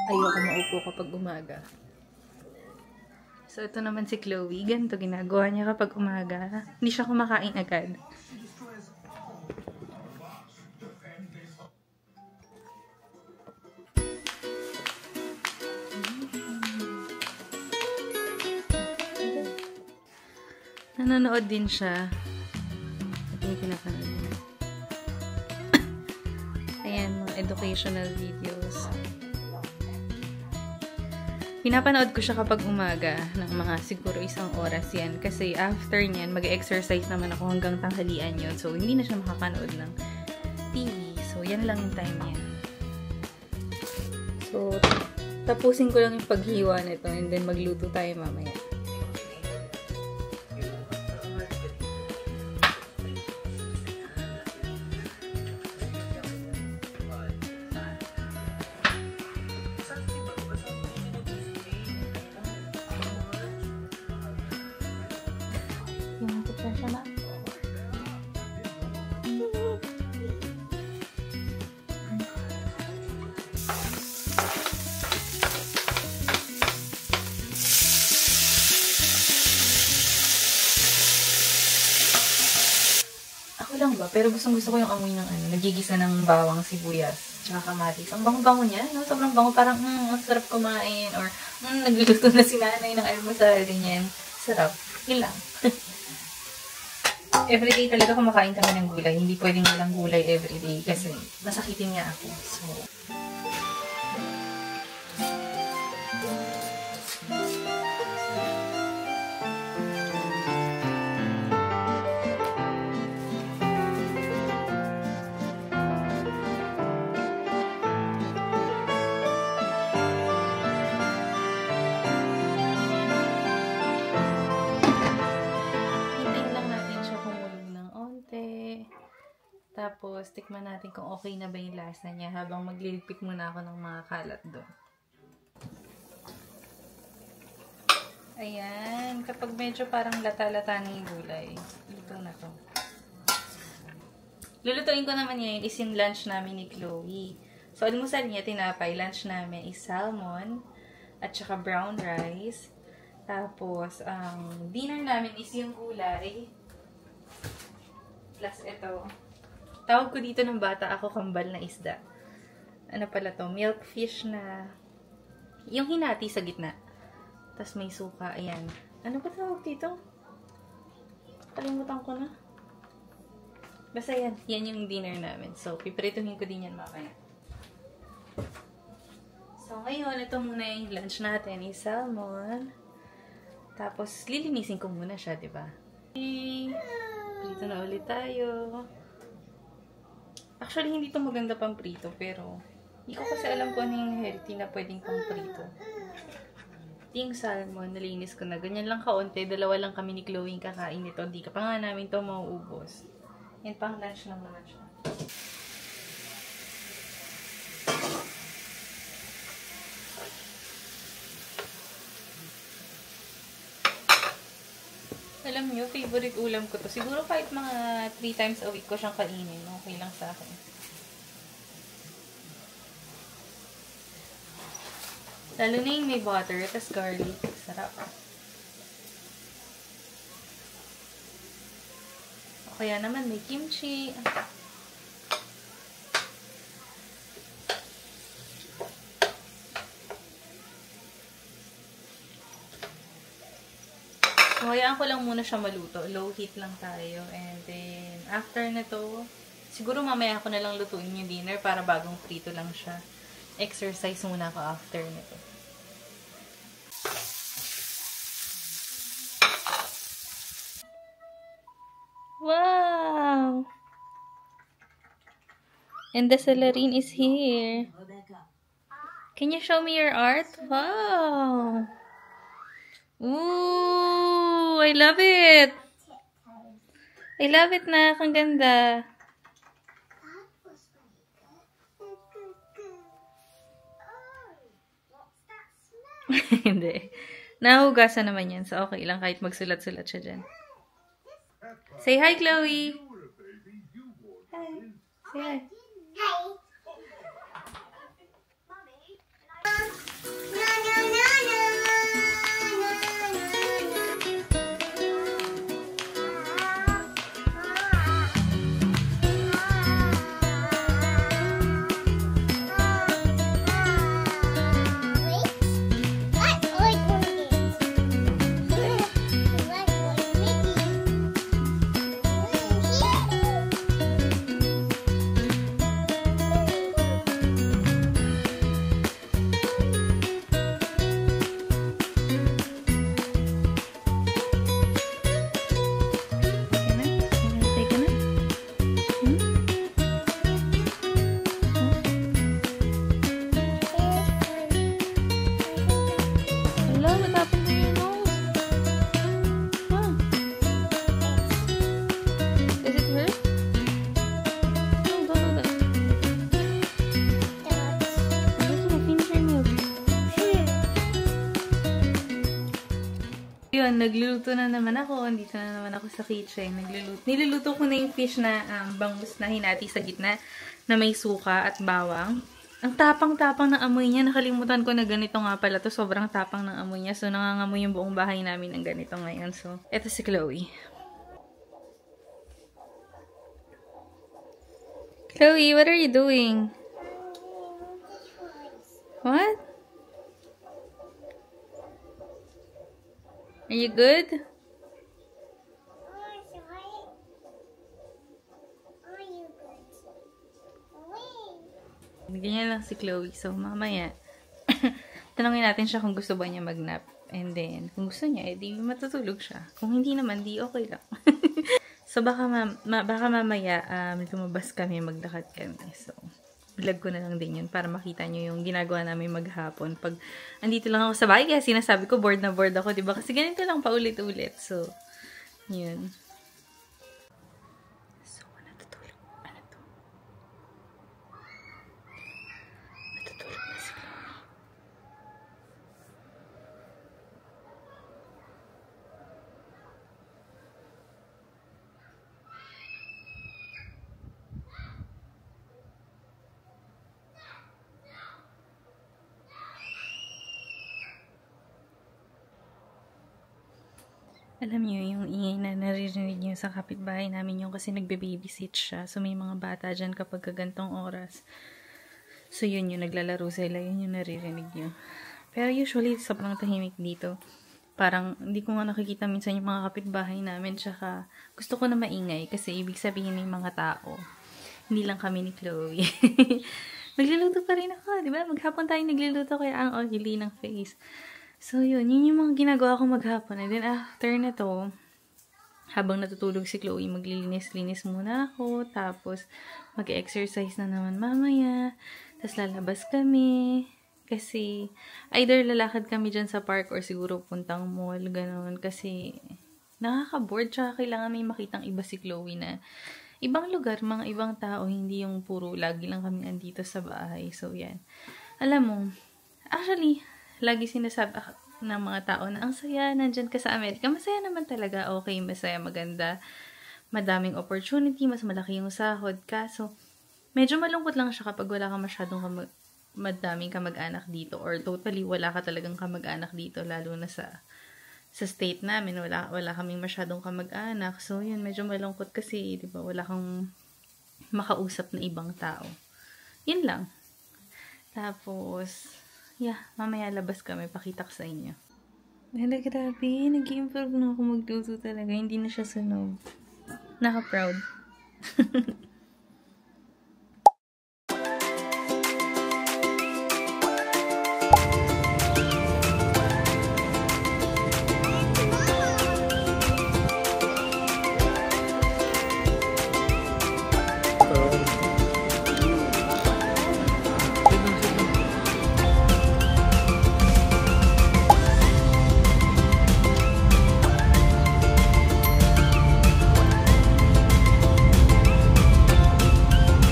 Ayoko maupo kapag umaga. So, ito naman si Chloe. Ganito ginagawa niya kapag umaga. Hindi siya kumakain agad. Nanonood din siya. Ito yung pinapanood niya. Ayan, mga educational videos. Pinapanood ko siya kapag umaga ng mga siguro 1 oras yan. Kasi after nyan, mag-exercise naman ako hanggang tanghalian yun. So, hindi na siya makakanood ng TV. So, yan lang yung time niya. So, tapusin ko lang yung paghiwa nito and then magluto tayo mamaya. Ako lang ba? Pero gustong-gusto ko yung amoy ng nagigisa ng bawang, sibuyas, tsaka kamatis. Ang bango-bango niya, no? Sobrang bango. Parang, ang sarap kumain. Or, nagluluto na si nanay ng almusal, ganyan. Sarap. Yun lang. Everyday talaga kumakain kami ng gulay. Hindi pwedeng walang gulay everyday kasi masakitin niya ako. So, tapos, tikman natin kung okay na ba yung lasa niya habang magliligpit muna ako ng mga kalat doon. Ayan. Kapag medyo parang lata-lata na yung gulay, luto na to. Lulutuin ko naman ngayon is yung lunch namin ni Chloe. So, almusal niya, tinapay. Lunch namin is salmon at saka brown rice. Tapos, ang dinner namin is yung gulay. Plus, ito. Tawag ko dito ng bata ako kambal na isda. Ano pala to? Milkfish na yung hinati sa gitna. Tapos may suka. Ayan. Ano ba tawag dito? Kalimutan ko na. Basta yan. Yan yung dinner namin. So, piprituhin ko din yan mamaya. So, ngayon, ito muna yung lunch natin. Is salmon. Tapos, lilinisin ko muna siya, diba? Prito na ulit tayo. Actually, hindi to maganda pang prito, pero hindi ko kasi alam kung ano yung healthy na pwedeng pang prito. Yung salmon, nalinis ko na. Ganyan lang kaunti. 2 lang kami ni Chloe kakain nito. Hindi ka pa nga namin to mauubos. Yan, pang lunch lang naman siya. Alam nyo, favorite ulam ko to. Siguro kahit mga 3 times a week ko siyang kainin. Okay lang sa akin. Lalo na yung may butter, tas garlic. Sarap. O kaya naman may kimchi. So, hayaan ko lang muna siya maluto. Low heat lang tayo. And then, after nito, siguro mamaya ako na lang lutuin yung dinner para bagong prito lang siya. Exercise muna ako after nito. Wow! And the celerine is here. Can you show me your art? Wow! Ooh! I love it! I love it, nak. Ang ganda. Hindi. Nahugasan naman yan. So, okay lang kahit magsulat-sulat siya dyan. Say hi, Chloe! Hi! Say hi! Yun, nagluluto na naman ako. Andito na naman ako sa kitchen. Niluluto ko na yung fish na bangus na hinati sa gitna na may suka at bawang. Ang tapang-tapang ng amoy niya. Nakalimutan ko na ganito nga pala to. Sobrang tapang ng amoy niya. So, nangangamoy yung buong bahay namin ng ganito ngayon. So, eto si Chloe. Chloe, what are you doing? What? Are you good? Ganyan lang si Chloe. So, mamaya, tanongin natin siya kung gusto ba niya mag-nap. And then, kung gusto niya, edi matutulog siya. Kung hindi naman, di okay lang. So, baka mamaya, lumabas kami, maglakad kami. So, vlog ko na lang din yun para makita nyo yung ginagawa namin maghapon. Pag andito lang ako sa bahay, kaya sinasabi ko, bored na bored ako, diba? Kasi ganito lang paulit-ulit. So, yun. So, natutulog. Ano to? Natutulog na si Chloe. Alam niyo, yung ingay na naririnig niyo sa kapitbahay namin yung kasi nagbe-babysit siya. So, may mga bata dyan kapag kagantong oras. So, yun yung naglalaro sila. Yun yung naririnig niyo. Pero usually, sobrang tahimik dito. Parang, hindi ko nga nakikita minsan yung mga kapitbahay namin. Tsaka, gusto ko na maingay kasi ibig sabihin may mga tao. Hindi lang kami ni Chloe. Nagluluto pa rin ako, di ba? Maghapon tayo nagluluto kaya ang oily ng face. So, yun yung mga ginagawa ko maghapon. And then, after na to, habang natutulog si Chloe, maglilinis-linis muna ako. Tapos, mag-exercise na naman mamaya. Tapos, lalabas kami. Kasi, either lalakad kami dyan sa park or siguro puntang mall, ganun. Kasi, nakaka-board. Tsaka, kailangan may makitang iba si Chloe na ibang lugar, mga ibang tao, hindi yung puro lagi lang kami andito sa bahay. So, yan. Alam mo, actually, lagi sinasabi ng mga tao na ang saya, nandyan ka sa Amerika. Masaya naman talaga. Okay, masaya, maganda. Madaming opportunity, mas malaki yung sahod. Kaso, medyo malungkot lang siya kapag wala ka masyadong madaming kamag-anak dito. Or totally wala ka talagang kamag-anak dito. Lalo na sa state namin. Wala kaming masyadong kamag-anak. So, yun, medyo malungkot kasi, di ba, wala kang makausap na ibang tao. Yun lang. Tapos, yeah, mamaya labas kami, pakita ko sa inyo. Dahil grabe, nag-i-improve na ako magluto talaga. Hindi na siya sunog. Naka-proud.